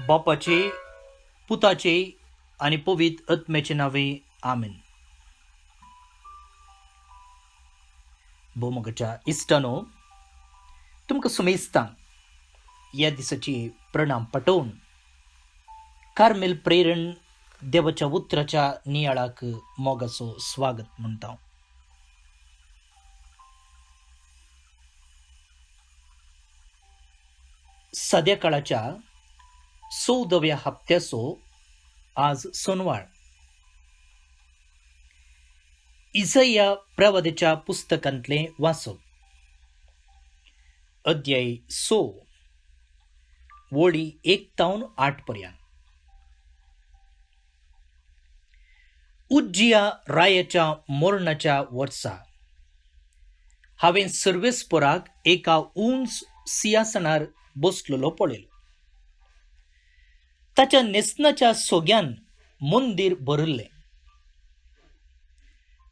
बापाचे, पुताचे आणि पवित्र आत्म्याचे नावे आमेन. भूमगच्या इष्टानो, तुमकां सुमेस्तां या दिसाची प्रणाम पटोवन कार्मेल प्रेरण देवाच्या उतराच्या नियाळाक मोगाचो स्वागत म्हणटा. सद्या काळाच्या 14व्या हप्त्याचो आज सोनवार. इसाया प्रवादीच्या पुस्तकांतले वाचप. अध्याय 6 वळी 1 तावन 8 पर्यंत. उज्जिया रायाच्या मरणाच्या वर्सा हांवें सर्वेस्पराक एका उंच सिंहासनार बसलेलो पळयलो. ताच्या नेसनाच्या सोग्यान मंदीर भरिल्लें.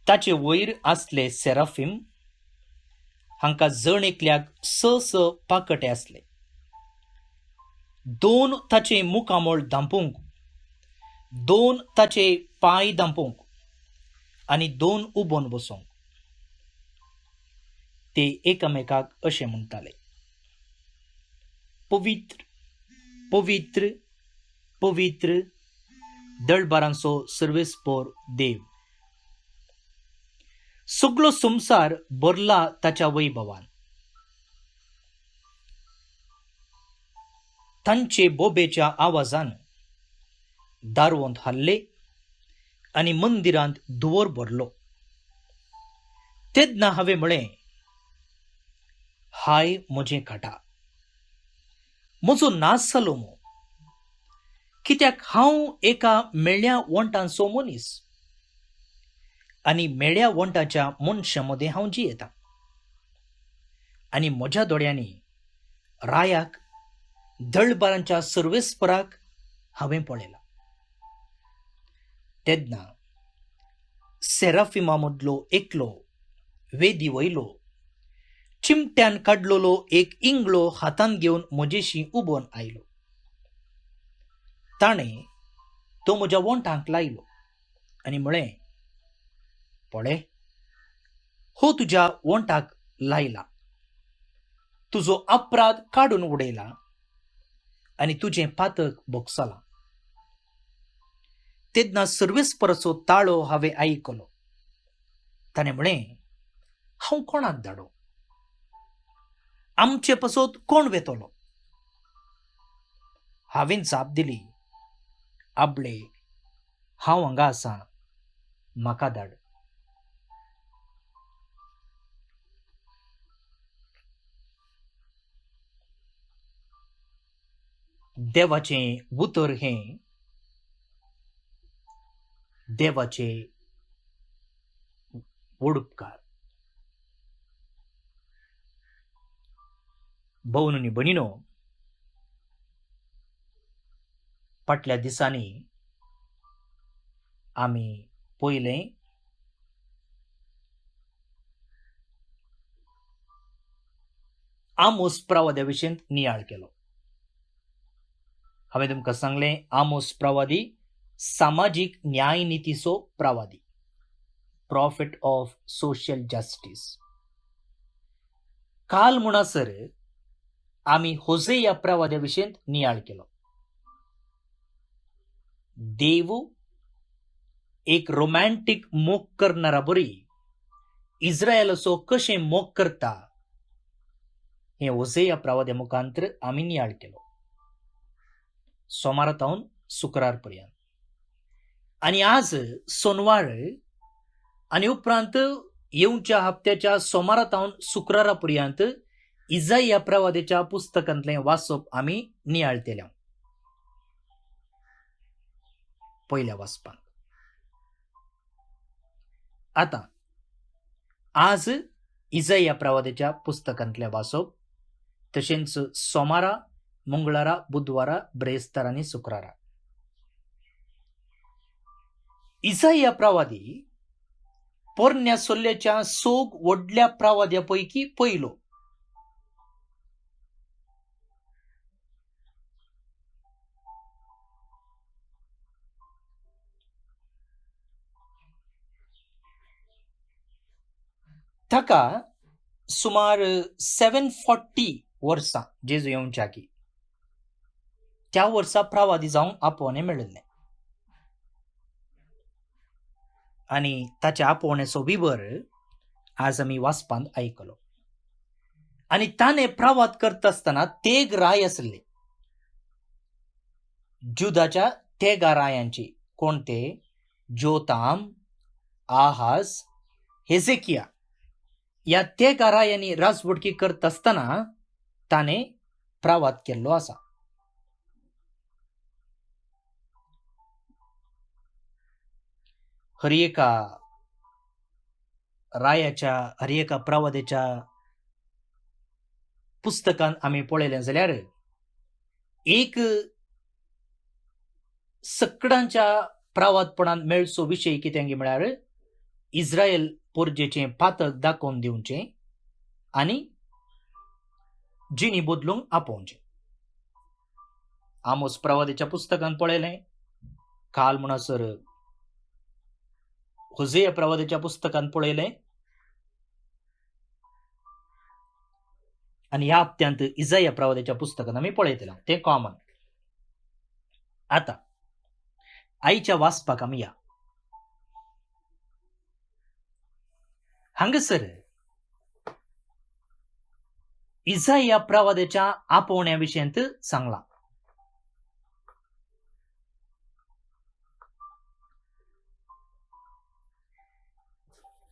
ताचे वयर आसले सेराफीम, हांकां जण एकल्याक 6 पाकटे आसले. 2 ताचे मुखामोळ धांपूंक, 2 ताचे पांय धांपूंक आनी 2 उबोन बसोंक. ते एकामेकाक अशें म्हणटाले, पवित्र, पवित्र, पवित्र, दळबारांचो सर्वेस्पर देव. सगळो संवसार भरला ताच्या वैभवान. तांचे बोबेच्या आवाजान दारवंत हाल्ले आनी मंदिरांत धुंवर भरलो. तेन्ना हांवें म्हळें, हाय म्हजें काटा, म्हजो नाश जालो मो, कित्याक हांव एका मेळ्या वंटांचो मनीस आनी मेळ्या वंटाच्या मनशा मदें हांव जियेतां. आनी म्हज्या दोळ्यांनी रायाक, दळबारांच्या सर्वेस्पराक हांवें पळयलां. तेन्ना सेराफिमा मदलो एकलो वेदी वयलो चिमट्यान काडलोलो एक इंगळो हातान घेवन म्हजेशी उबोन आयलो. ताणें तो म्हज्या वंटांक लायलो आनी म्हळें, पळय, हो तुज्या वंटाक लायला, तुजो अपराध काडून उडयला आनी तुजें पातक भोगसलां. तेन्ना सर्वेस्पराचो ताळो हांवें आयकलो. ताणें म्हळें, हांव कोणाक धाडूं? आमचे पासत कोण वेतलो? हांवें जाप दिली, आबळे, हांव हांगा आसां, म्हाका धाड. देवाचें उतर हें देवाचे व्हड उपकार. भवन आनी भयणीनो, फाटल्या दिसांनी आमी पयलें आमोस प्रवाद्या विशीं नियाळ केलो. हांवें तुमकां सांगलें, आमोस प्रवादी सामाजीक न्याय नितीचो प्रवादी, प्रॉफिट ऑफ सोशल जस्टीस. काल म्हणसर आमी होसेया प्रवाद्या विशीं नियाळ केलो. देव एक रोमॅन्टीक मोग करणारा बरी इस्रायलाचो कशें मोग करता हें होसेया प्रवाद्या मुखांतर आमी नियाळ केलो. सोमारातावन शुक्रार पर्यंत. आनी आज सोनवार आनी उपरांत येवच्या हप्त्याच्या सोमारातावन शुक्रारा पर्यंत इसाया प्रवाद्याच्या पुस्तकांतलें वाचप आमी नियाळतेल्या. पयल्या वाचपाक आतां आज इसाया प्रवाद्याच्या पुस्तकांतलें वाचप, तशेंच सोमारा, मंगळारा, बुधवारा, ब्रेस्तार आनी शुक्रारा. इसाया प्रवादी पोरण्या सोल्ल्याच्या सोग व्हडल्या प्रवाद्या पैकी पयलो. ताका सुमार 740 वर्सां जेजू येवच्या की त्या वर्सा प्रवादी जावंक आपोवणे मेळिल्ले आणि ताच्या आपोवण्याचो विवर आज आमी वाचपांत आयकलो. आणि ताणे प्रवाद करता आसतना तेग राय आसले जुदाच्या तेगा रायांची. कोणते? जोताम, आहाज, हेजेकिया या तेगा रायांनी राजवटकी करता आसतना ताणे प्रवाद केल्लो आसा. हर एका रायाच्या हर एका प्रवादाच्या पुस्तकांत आमी पळयलें जाल्यार एक सगळ्यांच्या प्रवादपणान मेळचो विशय कितें म्हळ्यार इस्रायल पोरजेचें पातक दाखोवन दिवचें आनी जिणी बदलूंक आपोवचें. आमोस प्रवादाच्या पुस्तकांत पळयलें, काल म्हणसर होसेया प्रवादाच्या पुस्तकांत पळयलें आणि ह्या हप्त्यांत इसाया प्रवादाच्या पुस्तकांत आमी पळयतले. तें कॉमन. आता आईच्या वाचपाक आमी या. हांगासर इसाया प्रवादाच्या आपोवण्या विशयांत सांगलां.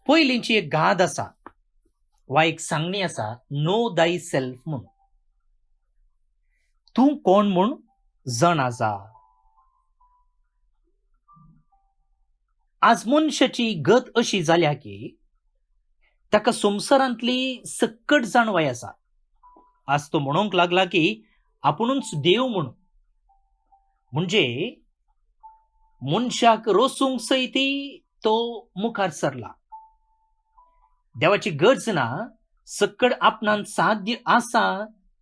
पयलींची एक गाद आसा वा एक सांगणी आसा, नो दाय सेल्फ म्हूण. तूं कोण म्हूण जण आसा. आज मनशाची गत अशी जाल्या की ताका संवसारांतली सक्कट जाणवाय आसा. आज तो म्हणूंक लागला की आपुणूच देव म्हणून. म्हणजे मनशाक रोसूंक सयती तो मुखार सरला. देवाची गरज ना, सक्कड आपणान साध्य आसा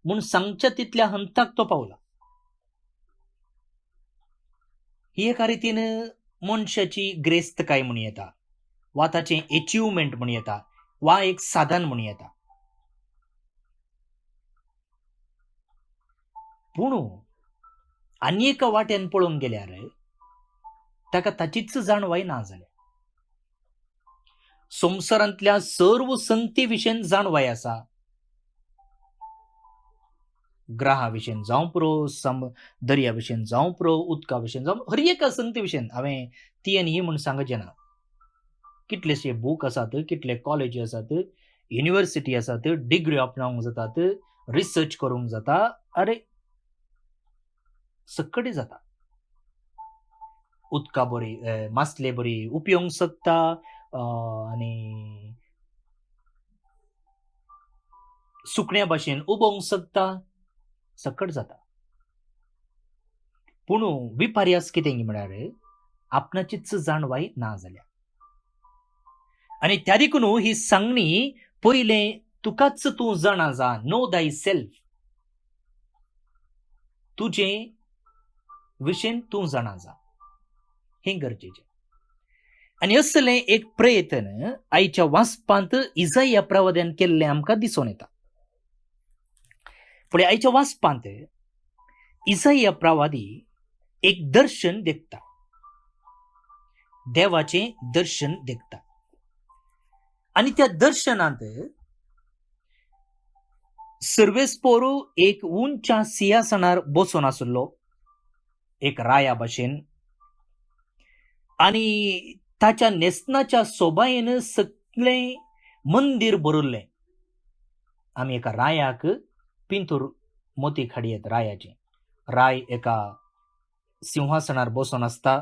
म्हूण सांगच्या तितल्या हंताक तो पावला. ही एका रितीन मनशाची ग्रेस्तकाय म्हूण येता, वा ताचें एचिवमेंट म्हूण येता, वा एक साधन म्हूण येता. पूण आनी एका वाट्यान पळोवंक गेल्यार ताका ताचीच जाणवाय ना जाल्या. संवसारांतल्या सर्व संगती विशयन जाणवाय आसा. ग्रहा विशयन जावं पुरो, दर्या विशयन जावं पुरो, उदका विशयन जावं, हर एका संगती विशयन. हांवें ती आनी ही म्हूण सांगचें ना. कितलेशे बूक आसात, कितले कॉलेजी आसात, युनिवर्सिटी आसात, डिग्री आपणावंक जातात, रिसर्च करूंक जाता. अरे सक्कडी जाता. उदका बरी मासले बरी उपयोंक शकता आनी सुकण्या भाशेन उबोवंक शकता. सक्कट जाता. पूण विपर्यास कितें म्हळ्यार आपणाचीच जाणवाय ना जाल्या. आनी त्या देखून ही सांगणी पयलें तुकाच तूं जाणा जा, नो दाय सेल्फ. तुजे विशयन तूं जाणा जा, हें गरजेचें. आनी असलें एक प्रयत्न आयच्या वाचपांत इसाया प्रवाद्यान केल्लें आमकां दिसून येता. पुढे आयच्या वाचपांत इसाया प्रवादी एक दर्शन देखता, देवाचें दर्शन देखता. आनी त्या दर्शनांत सर्वेस्पोरू एक उंच्या सिंहासनार बसून आसलो, एक राया भाशेन. आनी ताच्या न्हेसनाच्या सोबायेन सगळें मंदीर भरिल्लें. आमी एका रायाक पिंतूर मोती हाडयेत रायाचें. राय एका सिंहासनार बसून आसता,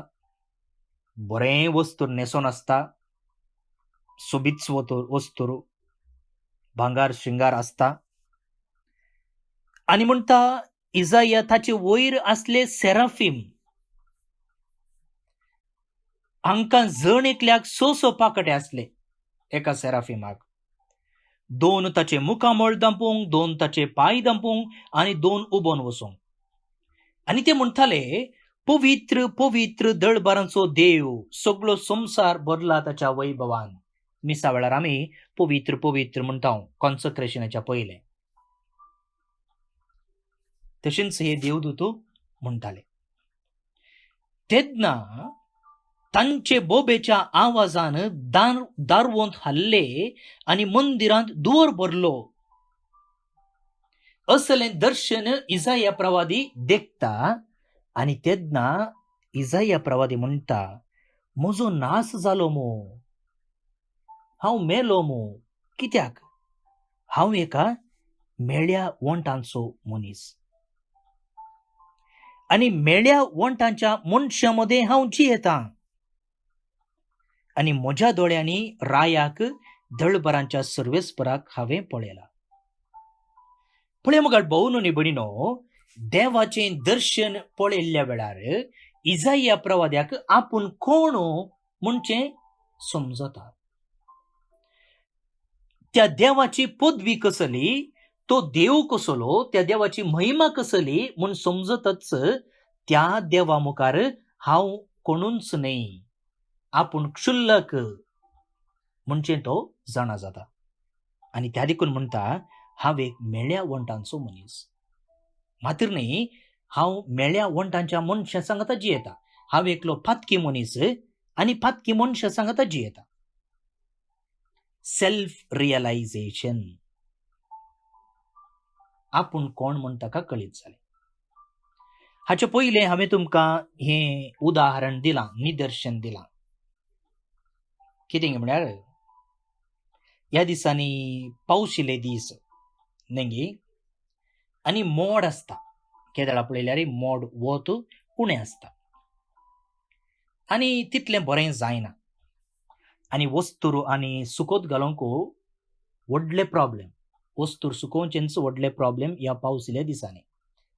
बरें वस्तूर न्हेसोन आसता, सोबीत वस्तूर भांगार श्रिंगार आसता. आनी म्हणटा इसाया ताचे वयर आसले सेराफीम हांकां जण एकल्याक 6 पाकटे आसले. एका सेराफिमाक 2 ताचे मुखामळ दांपूंक, 2 ताचे पाय दांपूंक आनी 2 उबोन वसूंक. आनी ते म्हणटाले, पवित्र पवित्र दळबारांचो देव, सगळो संवसार भरला ताच्या वैभवान. मिसा वेळार आमी पवित्र पवित्र म्हणटा कॉन्सक्रेशनाच्या पयलें. तशेंच हे देवदूत म्हणटाले. तेन्ना तांचे बोबेच्या आवाजान दारवंत हल्ले आनी मंदिरांत दुवर भरलो. असलें दर्शन इसाया प्रवादी देखता आनी तेन्ना इसाया प्रवादी म्हणटा, म्हजो नाश जालो मो, हांव मेलो मो. कित्याक? हांव एका मेळ्या वंटांचो मनीस आनी मेळ्या वंटांच्या मनशा मदें हांव जियेतां आनी म्हज्या दोळ्यांनी रायाक दळबरांच्या सर्वेस्पराक हांवें पळयलां. पळय मुगाळ भोवन न्ही भयणीनो, देवाचें दर्शन पळयल्ल्या वेळार इसाया प्रवाद्याक आपूण कोण म्हणचें समजता. त्या देवाची पदवी कसली, तो देव कसलो, त्या देवाची महिमा कसली म्हूण समजतच त्या देवा मुखार हांव कोणूच न्ही, आपूण क्षुल्लक म्हणचें तो जाणा जाता. आनी त्या देखून म्हणटा, हांव एक मेळ्या वंटांचो मनीस. मात्र न्ही, हांव मेळ्या वंटांच्या मनशां सांगता जियेता. हांव एकलो फातकी मनीस आनी फातकी मनशां सांगता जियेता. सेल्फ रियलायझेशन, आपूण कोण म्हण ताका कळीत जालें. हाचे पयलें हांवें तुमकां हें उदाहरण दिलां, निदर्शन दिलां. कितें म्हळ्यार ह्या दिसांनी पावशिल्ले दीस न्ही आनी मोड आसता. केदळा पळयल्यार मोड वत उणें आसता आनी तितलें बरें जायना. आनी वस्तूर आनी सुकोत घालूंक व्हडले प्रॉब्लेम, वस्तूर सुकोवचेंच व्हडले प्रॉब्लेम ह्या पावसिल्ल्या दिसांनी.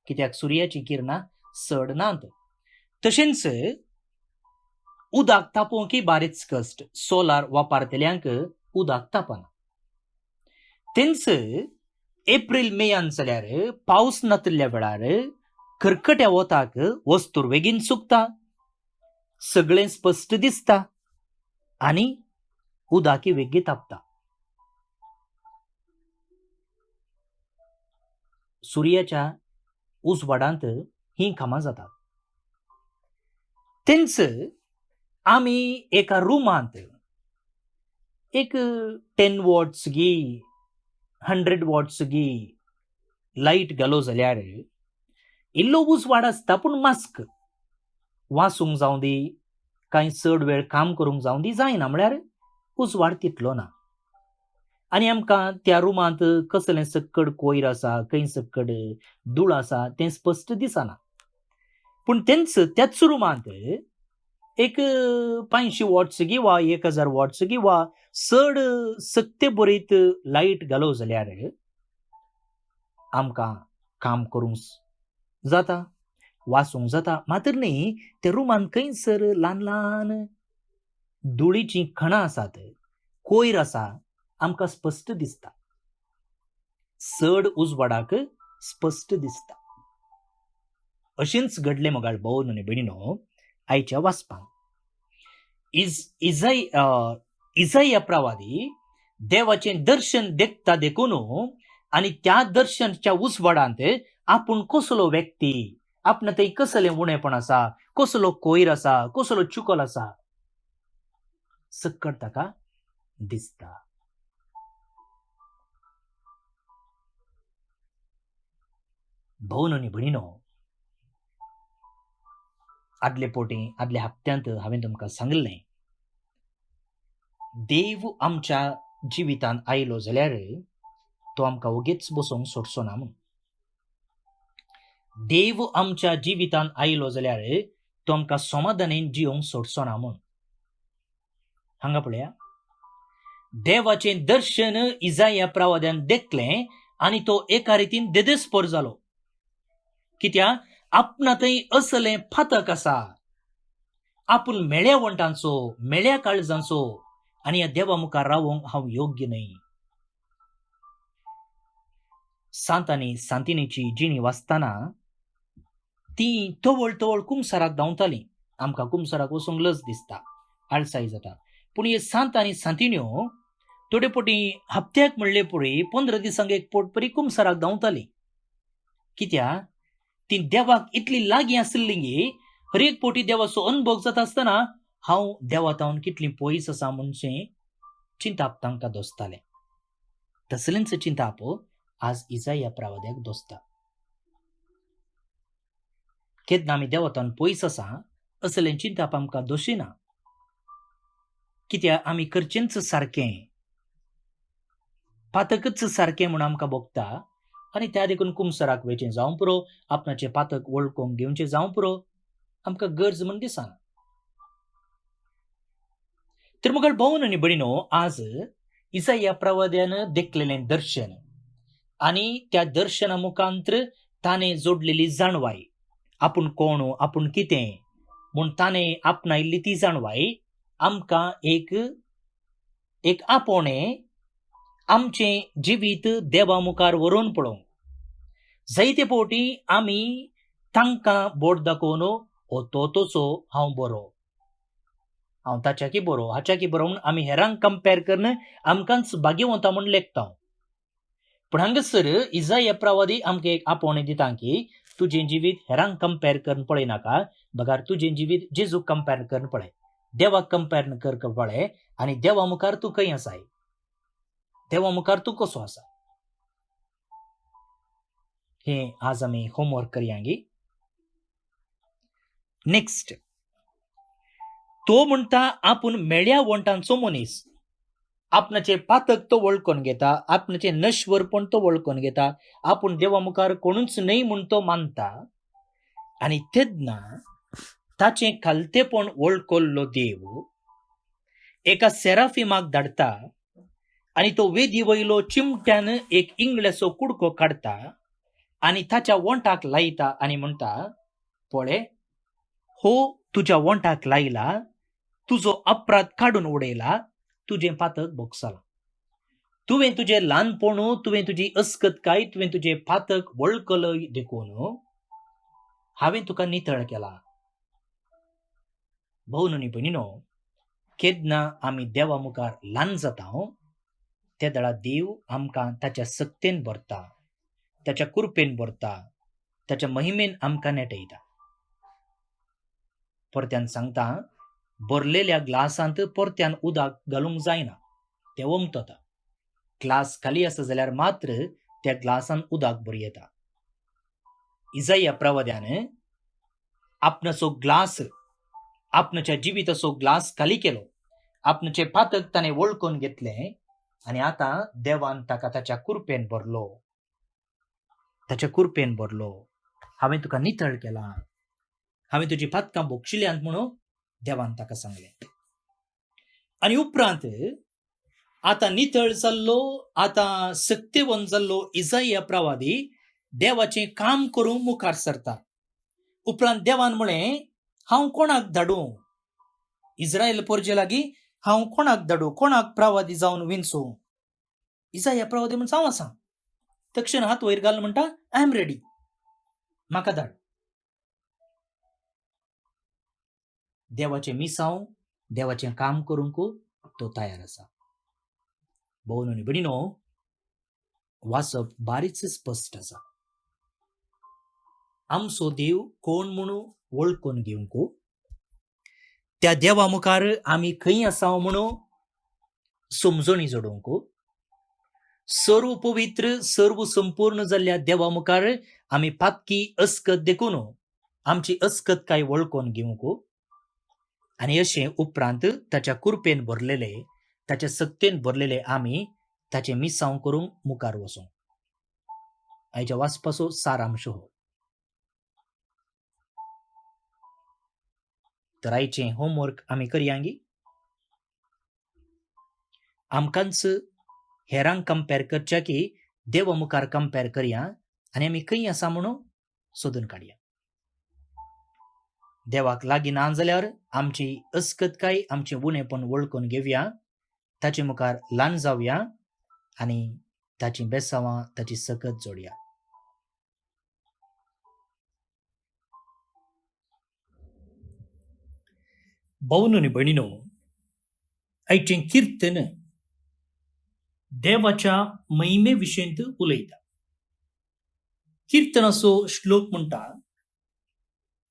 कित्याक सुर्याची किरणां चड नात. तशेंच उदक तापोवंकय बारीच कश्ट. सोलार वापरतल्यांक उदक तापना. तेंच एप्रील मेयान जाल्यार पावस नातल्या वेळार कर्कट्या वताक वस्तूर बेगीन सुकता, सगळें स्पश्ट दिसता आनी उदकय वेगळी तापता. सुर्याच्या उजवाडांत ही कामां जातात. तेंच आमी एका रुमांत एक 10 वॉट्स गी 100 वॉट्स गी लायट घालो जाल्यार इल्लो उजवाड आसता, पूण मास्क वाचूंक जावं दी, कांय चड वेळ काम करूंक जावं दी जायना. म्हळ्यार उजवाड तितलो ना. आनी आमकां त्या रुमांत कसलें सक्कड कोयर आसा, खंय सक्कड धूळ आसा तें स्पश्ट दिसना. पूण त्याच रुमांत एक 500 वॉट्स गी वा 1000 वॉट्स गी वा चड सक्ते बरीत लायट घालो जाल्यार आमकां काम करूंक जाता, वाचूंक जाता. मात्र न्ही, त्या रुमांत खंयसर ल्हान ल्हान धुळीचीं खणां आसात, कोयर आसा, आमकां स्पश्ट दिसता. चड उजवाडाक स्पश्ट दिसता. अशेंच घडलें मोगाळ भोवन आनी भयणीनो आयच्या वाचपाक. इसाया प्रवादी देवाचें दर्शन देखता देखून आनी त्या दर्शनाच्या उजवाडांत आपूण कसलो व्यक्ती, आपणां थंय कसलें उणेपण आसा, कसलो कोयर आसा, कसलो चुकोल आसा, सक्कड ताका दिसता. भोवन आनी भयणीनो, आदल्या हप्त्यांत हांवें तुमकां सांगलें, देव आमच्या जिवितांत आयलो जाल्यार तो आमकां ओगीच बसोवंक सोडचो ना म्हूण. देव आमच्या जिवितांत आयलो जाल्यार तो आमकां समाधानान जियोंक सोडचो ना म्हूण. हांगा पळया, देवाचें दर्शन इसाया प्रवाद्यान देखलें आनी तो एका रितीन देदेस्पर जालो. कित्याक आपणा थंय असलें फातक आसा, आपूण मेळ्या वंटांचो, मेळ्या काळजांचो आनी ह्या देवा मुखार रावंक हांव योग्य न्ही. सांत आनी सांतिनेची जिणी वाचतना ती तवळ तवळ कुमसाराक धांवतालीं. आमकां कुमसाराक वचूंक लज दिसता, आळसाय जाता. पूण हे सांत आनी सांतिण्यो थोडे पोटी हप्त्याक म्हणले पळय 15 दिसांक एक पोट परी कुमसाराक धांवताली. कित्याक ती देवाक इतली लागीं आसली गे, हर एक पोटी देवाचो अनुभव जाता आसतना हांव देवातावन कितली पयस आसा म्हणचें चिंताप तांकां दोसतालें. तसलेंच चिंताप आज इसाया प्रवाद्याक दोसता. केन्ना आमी देवातावन पयस आसा असलें चिंताप आमकां दोशिना. कित्याक आमी करचेंच सारकें, पातकच सारकें म्हूण आमकां भोगता आनी त्या देखून कुमसाराक वयचें जावं पुरो, आपणाचें पातक वळखूंक घेवचें जावं पुरो, आमकां गरज म्हूण दिसना. तर मुखार भोवन आनी भयणीनो, आज इसाया प्रवाद्यान देखलेलें दर्शन आनी त्या दर्शना मुखांत्र ताणें जोडलेली जाणवाय, आपूण कोण, आपूण कितें म्हूण ताणें आपणायल्ली ती जाणवाय आमकां एक आपोणें आमचें जिवीत देवा मुखार व्हरून पळोवंक. जायते फावटी आमी तांकां बोट दाखोवन हो तोचो हांव बरो, हांव ताच्याकी बरो, हाच्याकी बरो म्हूण आमी हेरांक कंपेर करून आमकांच भाग्यवंता म्हूण लेखता. पूण हांगासर इसाया प्रवादी आमकां एक आपोवणें दिता की तुजें जिवीत हेरांक कंपेर करून पळयनाका, बगार तुजें जिवीत जेजूक कंपेर करून पळय, देवाक कंपेर कर पळय, आनी देवा मुखार तूं खंय आसाय, देवा मुखार तूं कसो आसा. हें आज आमी होमवर्क करया गे. नेक्स्ट, तो म्हणटा आपूण मेळ्या वंटांचो मनीस. आपणाचें पातक तो वळखून घेता, आपणाचें नश्वरपण तो वळखून घेता, आपूण देवा मुखार कोणूच न्हय म्हूण तो मानता. आनी तेन्ना ताचें खालतेपण वळखल्लो देव एका सेराफिमाक धाडटा आनी तो वेदी वयलो चिमट्यान एक इंगळेचो कुडको काडटा आनी ताच्या वंटाक लायता आनी म्हणटा, पळय, हो तुज्या वंटाक लायला, तुजो अपराध काडून उडयला, तुजें पातक बोगसलां. तुवें तुजें ल्हानपण, तुवें तुजी अस्कतकाय, तुवें तुजें पातक वळखलय देखून हांवें तुका नितळ केला. भोवन आनी भयणीनो, केन्ना आमी देवा मुखार ल्हान जाता त्या वेळा देव आमकां ताच्या सक्तेन भरता, ताच्या कृपेन भरता, ताच्या महिमेन आमकां नेटयता. परत्यान सांगता, भरलेल्या ग्लासांत परत्यान उदक घालूंक जायना, तें ओमतता. ग्लास खाली आसा जाल्यार मात्र त्या ग्लासान उदक भर येता. इसाया प्रवाद्यान आपणाचो ग्लास, आपणाच्या जिविताचो ग्लास खाली केलो, आपणाचें पातक ताणें वळखून घेतलें आनी आतां देवान ताका ताच्या कृपेन भरलो, ताच्या कृपेन भरलो. हांवें तुका नितळ केला, हांवें तुजी पातकां भोगशिल्यांत म्हणून देवान ताका सांगलें. आनी उपरांत आतां नितळ जाल्लो, आतां सक्तेवन जाल्लो इसाया प्रवादी देवाचें काम करूंक मुखार सरता. उपरांत देवान म्हळें, हांव कोणाक धाडूं? इस्रायल परजे लागीं हांव कोणाक धाडूं, कोणाक प्रवादी जावन विंचूं? इसाया प्रवादी म्हणटा, हांव आसां. तक्षण हात वयर घाल म्हणटा, आय एम रेडी, म्हाका धाड. देवाचें मिसांव, देवाचें काम करूंक तो तयार आसा. भोवन आनी भयणीनो, वाचप बारीच स्पश्ट आसा. आमचो देव कोण म्हूण वळखून घेवंक, त्या देवा मुखार आमी खंय आसा म्हणून समजणी जोडूंक, सर्व पवित्र, सर्व संपूर्ण जाल्ल्या देवा मुखार आमी पातकी अस्कत देखून आमची अस्कतकाय वळखून घेवंक, आनी अशें उपरांत ताच्या कृपेन भरलेले, ताच्या सक्तेन भरलेले आमी ताचें मिसांव करूंक मुखार वचूं. आयच्या वाचपाचो सारांश हो. तर आयचें होमवर्क आमी करया गी. आमकांच हेरांक कंपेर करच्या की देवा मुखार कंपेर करया आनी आमी खंय आसा म्हणून सोदून काडया. देवाक लागीं ना जाल्यार आमची अस्कतकाय, आमचें उणेपण वळखून घेवया, ताचे मुखार ल्हान जावया आनी ताची बेसांवां, ताची सकत जोडया. भोवन आनी भयणीनो, आयचें कीर्तन देवाच्या महिमे विशयंत उलयता. कीर्तनाचो श्लोक म्हणटा,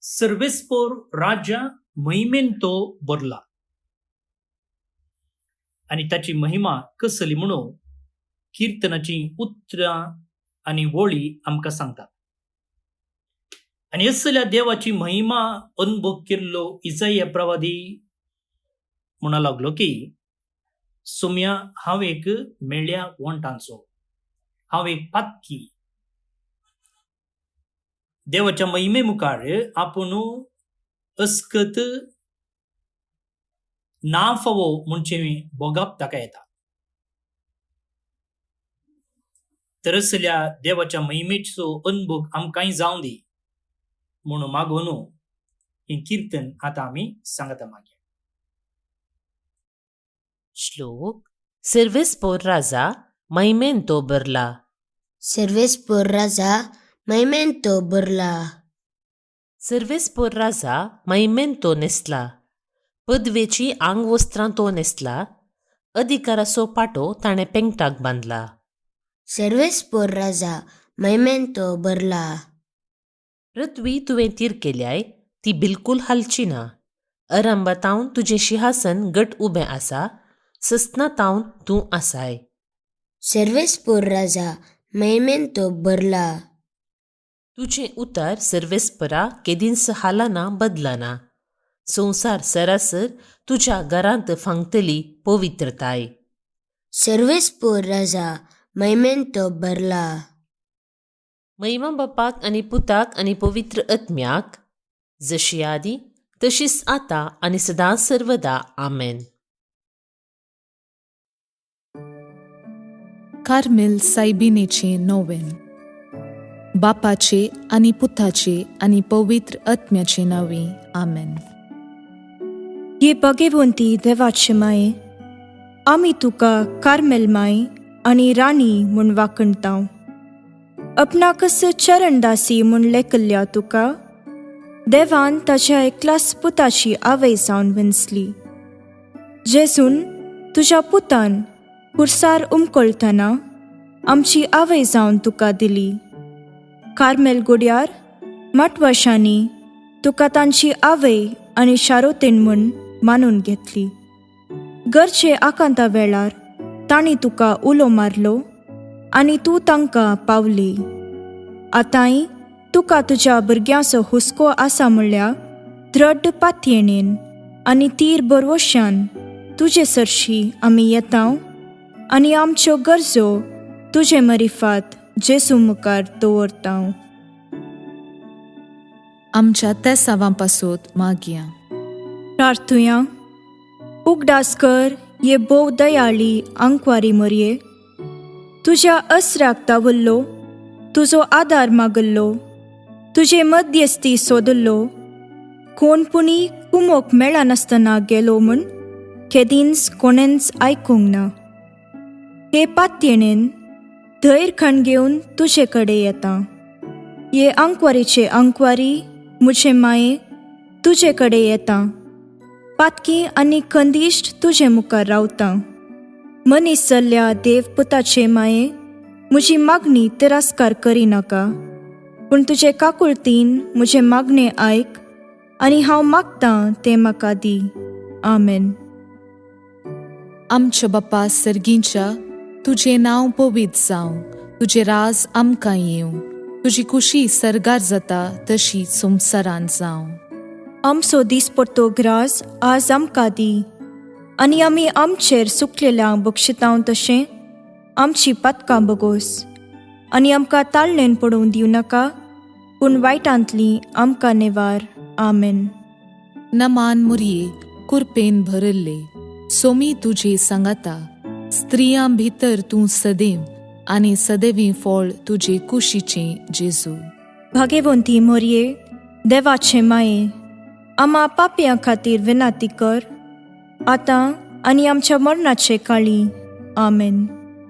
सर्वेस्पोर राजा महिमेन तो बरला. आणि ताची महिमा कसली म्हणून कीर्तनाची उतरां आणि वळी आमकां सांगतात. आणि असल्या देवाची महिमा अनुभव केल्लो इसाया प्रवादी म्हणा लागलो की, सोम्या हांव एक मेळ्या वंटांचो, हांव एक पातकी. देवाच्या महिमे मुखार आपूण अस्कत ना फावो म्हणचे बोगाप ताका येता. तर असल्या देवाच्या महिमेचो अनुभव आमकांय जावं दी म्हणून मागून हे कीर्तन आता आमी सांगता मागीर. श्लोक. सर्वेस्पोर राजा महिमेन तो बरला. सर्वेस्पोर राजा महिमेन तो बरला. सर्वेस्पोर राजा महिमेन तो नेसला. पदवेची आंगवस्त्रां तो नेसला. अधिकाराचो पाटो ताणें पेंगटाक बांदला. सर्वेस्पोर राजा महिमेन तो बरला. पृथ्वी तुवें तीर केल्याय ती बिलकुल हालची ना. अरंबतावन तुजें सिंहासन गट उबें आसा. सस्नातावन तूं आसाय. सर्वेस्पोर राजा महिमेन तो बरला. तुजें उतार सर्वेस्परा केदींस हालाना बदलाना. संवसार सरासर तुज्या घरांत फांगतली पवित्रताय. सर्वेस्पोर राजा महिमेन तो बरला. महिमा बापाक आनी पुताक आनी पवित्र आत्म्याक, जशी आदी तशीच आता आनी सदां सर्वदा. आमेन. कार्मेल सायबिनेचे नोवेन. बापाचे आनी पुताचे आनी पवित्र आत्म्याचे नावे. आमेन. ये भगवंती देवाचे माये, आमी तुका कार्मेल माय आनी राणी म्हूण वाखणटाव. आपणाकच चरणदासी म्हूण लेखल्या तुका देवान ताच्या एकल्याच पुताची आवय जावन विंचली. जेजून तुज्या पुतान खुर्सार उमकळतना आमची आवय जावन तुका दिली. कार्मेल गुड्यार माटवाशांनी तुका तांची आवय आनी शारोतेन म्हूण मानून घेतली. गरजे आकांता वेळार तांणी तुका उलो मारलो आनी तूं तांकां पावली. आतांय तुका तुज्या भुरग्यांचो हुस्को आसा म्हणल्यार दृढ पातयेणेन आनी तीर बरवश्यान तुजे सरशी आमी येतांव आनी आमच्यो गरजो तुजे मरिफात जेजू मुखार दवरतांव. आमच्या त्या सावांपासून मागया. प्रार्थुया. उगडास कर ये बोव दयाळी आंकवारी मरये. तुज्या अस्राक तावल्लो, तुजो आदार मागल्लो, तुजे मध्यस्थी सोदल्लो, कोणपुणी कुमोक मेळनासतना गेलो म्हूण केदींच कोणेंच आयकूंक ना. हे पातयेणेन धैर्य खण घेवन तुजे कडेन येता. ये आंकवारीचे आंकवारी म्हजे माये तुजे कडेन येता. पातकी आनी खंदिश्ट तुजे मुखार रावता. मनीस जाल्ल्या देव पुताचे माये, म्हजी मागणी तिरस्कार करिनाका, पूण तुजे काकुळतीन म्हजे मागणें आयक आनी हांव मागतां तें म्हाका दी. आमेन. आमच्या बापा सर्गींच्या, तुझे नाव पवित्र जावं. तुझे राज आमकां येवं. तुजी खुशी सरगार जाता तशी संवसारांत जावं. आमचो दिसपट्टो ग्रास आज आमकां दी. आनी आमी आमचेर सुकलेल्यांक बक्षितांव तशें आमची पातकां बगोस. आनी आमकां ताळणेन पडोवन दिवं नाका, पूण वायटांतली आमकां नेवार. आमेन. नमान मुरये कुरपेन भरल्ले, सोमी तुजे सांगाता. स्त्रियां भितर तूं सदैव आनी सदैवी फळ तुजे कुशीचें जेजू. भाग्यवंती मोरये देवाचे माये, आमा पापयां खातीर विनाती कर, आतां आनी आमच्या मरणाचे काळी. आमेन.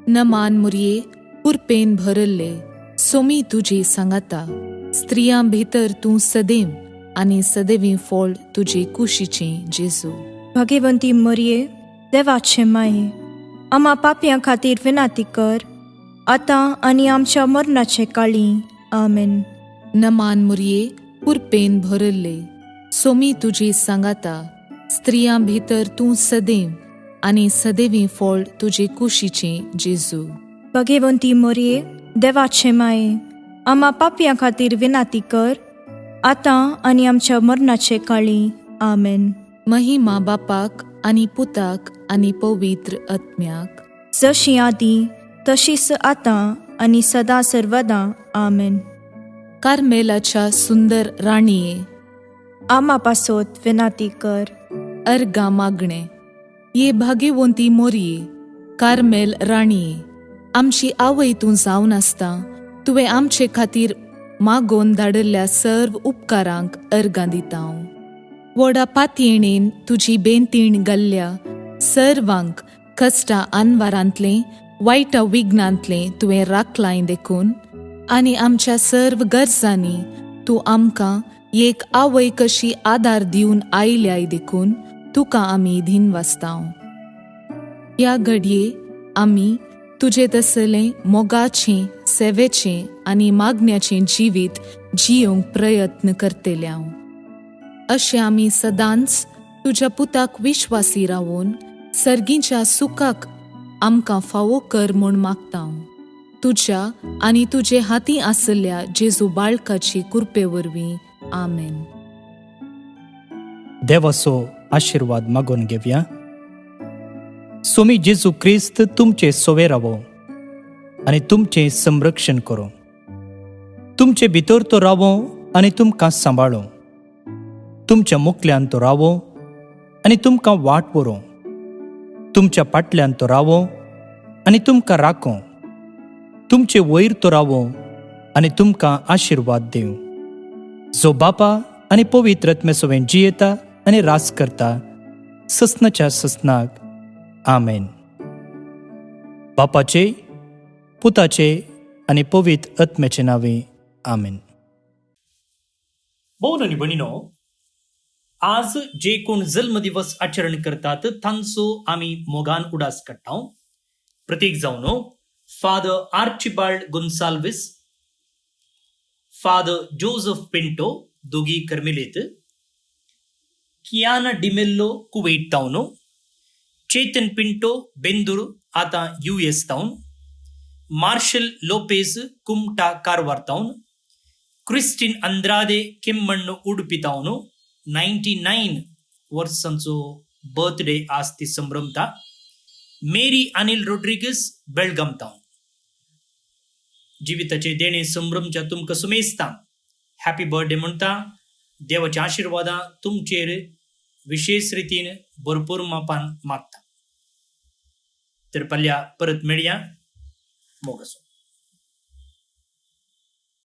नमान मुरये कुरपेन भरल्ले, सोमी तुजे सांगाता. स्त्रियां भितर तूं सदैव आनी सदैवी फळ तुजे कुशीचें जेजू. भाग्यवंती मोरये देवाचे माये आम्हा पापयां खातीर विनाती कर आतां आनी आमच्या मरणाचे काळी आमेन. नमान मुरये कुरपेन भरले सोमी तुजी सांगाता स्त्रियां भितर तूं सदैव आनी सदैवी फळ तुजे कुशीचे जेजू. भगवंती मोरये देवाचे माये आम्हा पापयां खातीर विनाती कर आतां आनी आमच्या मरणाचे काळी आमेन. महिमा बापाक आनी पुताक आनी पवित्र आत्म्याक जशी आदी तशीच आतां आनी सदां सर्वदा आमेन. कार्मेलाच्या सुंदर राणीये आम्हा पासोत विनाती कर. अर्गा मागणे ये भाग्यवंती मोरये कार्मेल राणीये आमची आवय तूं जावन आसता तुवें आमचे खातीर मागोवन धाडिल्ल्या सर्व उपकारांक अर्गां दिता हांव. व्हडा पातयेणेन तुजी बेंतीण घाल्ल्या सर्वांक कश्टां आनवारांतलें वायटा विघ्नांतलें तुवें राखलां देखून आनी आमच्या सर्व गरजांनी तूं आमकां एक आवय कशी आदार दिवन आयल्याय देखून तुका आमी दिनवासतांव. ह्या घडये आमी तुजे तसलें मोगाचें सेवेचें आनी मागण्याचें जिवीत जियोंक प्रयत्न करतले हांव. अशें आमी सदांच तुज्या पुताक विश्वासी रावून सर्गीच्या सुखाक आमकां फावो कर म्हूण मागता हांव. तुज्या आनी तुजे हातीं आसल्या जेजू बाळकाची कृपे वरवीं आमेन. देवाचो आशिर्वाद मागून घेवया. सोमी जेजू क्रिस्त तुमचे सोवे रावो आनी तुमचें संरक्षण करो. तुमचे भितर तो रावो आनी तुमकां सांबाळो. तुमच्या मुखल्यान तो रावो आनी तुमकां वाट व्हरो. तुमच्या फाटल्यान तो रावो आनी तुमकां राखो. तुमचे वयर तो रावो आनी तुमकां आशिर्वाद दिवं. जो बापा आनी पवित्र आत्मे सोबें जियेता आनी रास करता ससनाच्या ससनाक आमेन. बापाचे पुताचे आनी पवित्र आत्म्याचे नावे आमेन. भोवन आनी भयणीनो, आज जे कोण जल्मदिवस आचरण करतात तांचो आमी मोगान उडास काडटा. प्रत्येक जावन father Archibald Gonsalves, father Joseph Pinto दोगी कर्मेलीत, कियाना डिमेल्लो कुवेट तावन, चेतन पिंटो बेंदूर आतां US तावन, मार्शल लोपेज कुमटा कारवार तावन, क्रिस्टीन अंद्रादे केम्मण्ण उडुपी तावन 99 वर्सांचो बर्थडे आज ती संभ्रमता. मेरी अनिल रोड्रिगस बेळगाम तावन. जिविताचे देणे संभ्रमच्या तुमकां सुमेस्ता हॅपी बर्थडे म्हणटा. देवाच्या आशिर्वादा तुमचेर विशेष रितीन भरपूर मापान मागता. तर पल्ल्या परत मेळया. मोग असो.